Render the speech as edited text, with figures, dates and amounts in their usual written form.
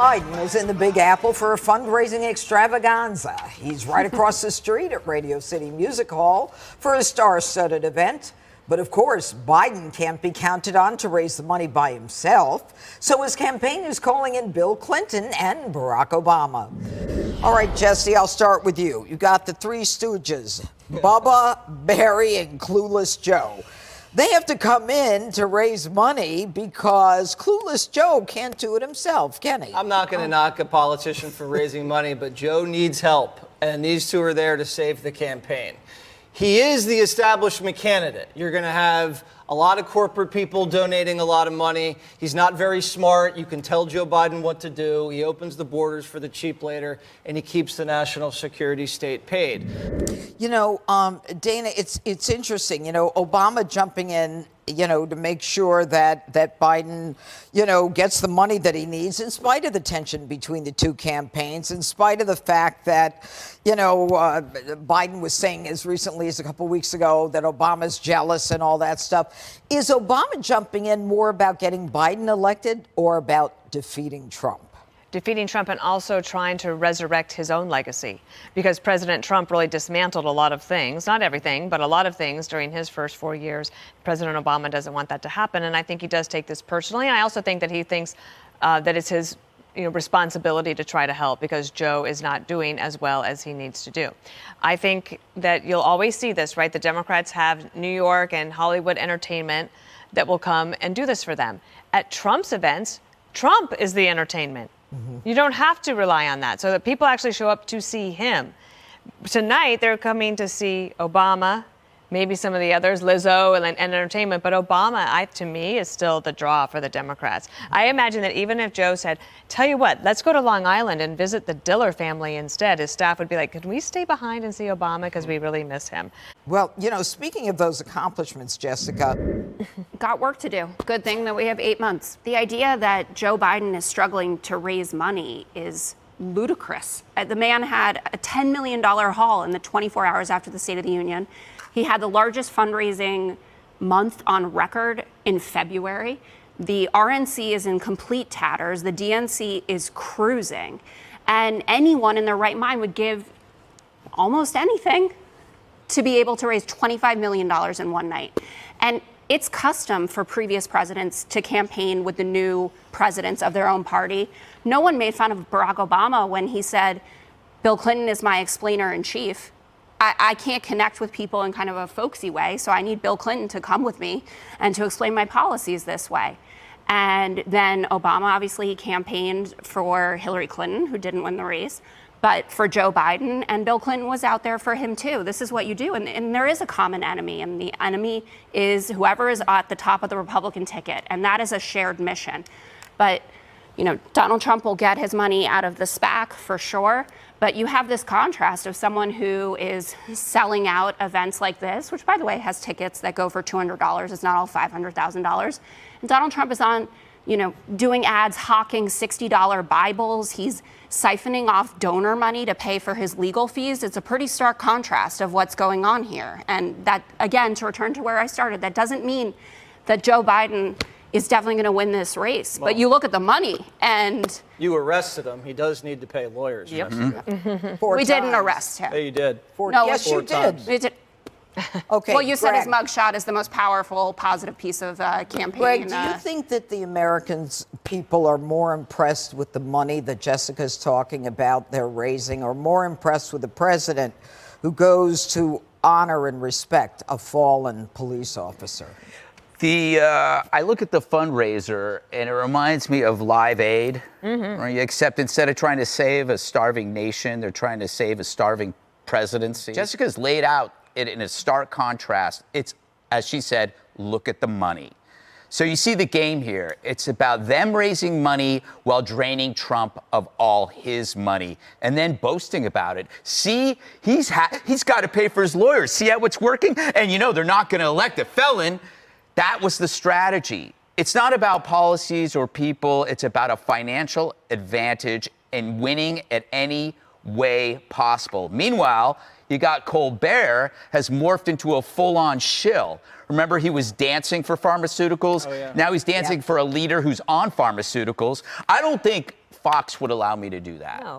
Biden is in the Big Apple for a fundraising extravaganza. He's right across the street at Radio City Music Hall for a star-studded event. But of course, Biden can't be counted on to raise the money by himself. So his campaign is calling in Bill Clinton and Barack Obama. All right, Jesse, I'll start with you. You got the Three Stooges, Bubba, Barry, and Clueless Joe. They have to come in to raise money because Clueless Joe can't do it himself, can he? I'm not going to knock a politician for raising money, but Joe needs help, and these two are there to save the campaign. He is the establishment candidate. You're going to have a lot of corporate people donating a lot of money. He's not very smart. You can tell Joe Biden what to do. He opens the borders for the cheap labor, and he keeps the national security state paid. You know, Dana, it's interesting, Obama jumping in, to make sure that Biden, gets the money that he needs in spite of the tension between the two campaigns, in spite of the fact that, Biden was saying as recently as a couple weeks ago that Obama's jealous and all that stuff. Is Obama jumping in more about getting Biden elected or about defeating Trump? Defeating Trump and also trying to resurrect his own legacy, because President Trump really dismantled a lot of things, not everything, but a lot of things during his first 4 years. President Obama doesn't want that to happen, and I think he does take this personally. And I also think that he thinks that it's his responsibility to try to help, because Joe is not doing as well as he needs to do. I think that you'll always see this, right? The Democrats have New York and Hollywood entertainment that will come and do this for them. At Trump's events, Trump is the entertainment. You don't have to rely on that, so that people actually show up to see him. Tonight, they're coming to see Obama, maybe some of the others, Lizzo and entertainment, but Obama, to me, is still the draw for the Democrats. I imagine that even if Joe said, tell you what, let's go to Long Island and visit the Diller family instead, his staff would be like, can we stay behind and see Obama because we really miss him? Well, speaking of those accomplishments, Jessica. Got work to do. Good thing that we have 8 months. The idea that Joe Biden is struggling to raise money is ludicrous. The man had a $10 million haul in the 24 hours after the State of the Union. He had the largest fundraising month on record in February. The RNC is in complete tatters. The DNC is cruising. And anyone in their right mind would give almost anything to be able to raise $25 million in one night. And it's custom for previous presidents to campaign with the new presidents of their own party. No one made fun of Barack Obama when he said, Bill Clinton is my explainer in chief. I can't connect with people in kind of a folksy way, so I need Bill Clinton to come with me and to explain my policies this way. And then Obama obviously campaigned for Hillary Clinton, who didn't win the race, but for Joe Biden, and Bill Clinton was out there for him too. This is what you do, and there is a common enemy, and the enemy is whoever is at the top of the Republican ticket, and that is a shared mission. But Donald Trump will get his money out of the SPAC for sure, but you have this contrast of someone who is selling out events like this, which, by the way, has tickets that go for $200. It's not all $500,000. And Donald Trump is on, doing ads, hawking $60 Bibles. He's siphoning off donor money to pay for his legal fees. It's a pretty stark contrast of what's going on here. And that, again, to return to where I started, that doesn't mean that Joe Biden is definitely going to win this race. But you look at the money, and you arrested him. He does need to pay lawyers. Yep. We didn't arrest him. Yeah, you did. Yes, you did. We did. Okay. Well, you said Greg. his mugshot is the most powerful, positive piece of campaign. Greg, do you think that the people are more impressed with the money that Jessica's talking about they're raising, or more impressed with the president who goes to honor and respect a fallen police officer? I look at the fundraiser, and it reminds me of Live Aid, right? Except instead of trying to save a starving nation, they're trying to save a starving presidency. Jessica's laid out it in a stark contrast. It's, as she said, look at the money. So you see the game here. It's about them raising money while draining Trump of all his money and then boasting about it. See, he's got to pay for his lawyers. See how it's working? And they're not going to elect a felon. That was the strategy. It's not about policies or people. It's about a financial advantage and winning at any way possible. Meanwhile, you got Colbert has morphed into a full-on shill. Remember, he was dancing for pharmaceuticals. Oh, yeah. Now he's dancing for a leader who's on pharmaceuticals. I don't think Fox would allow me to do that. No.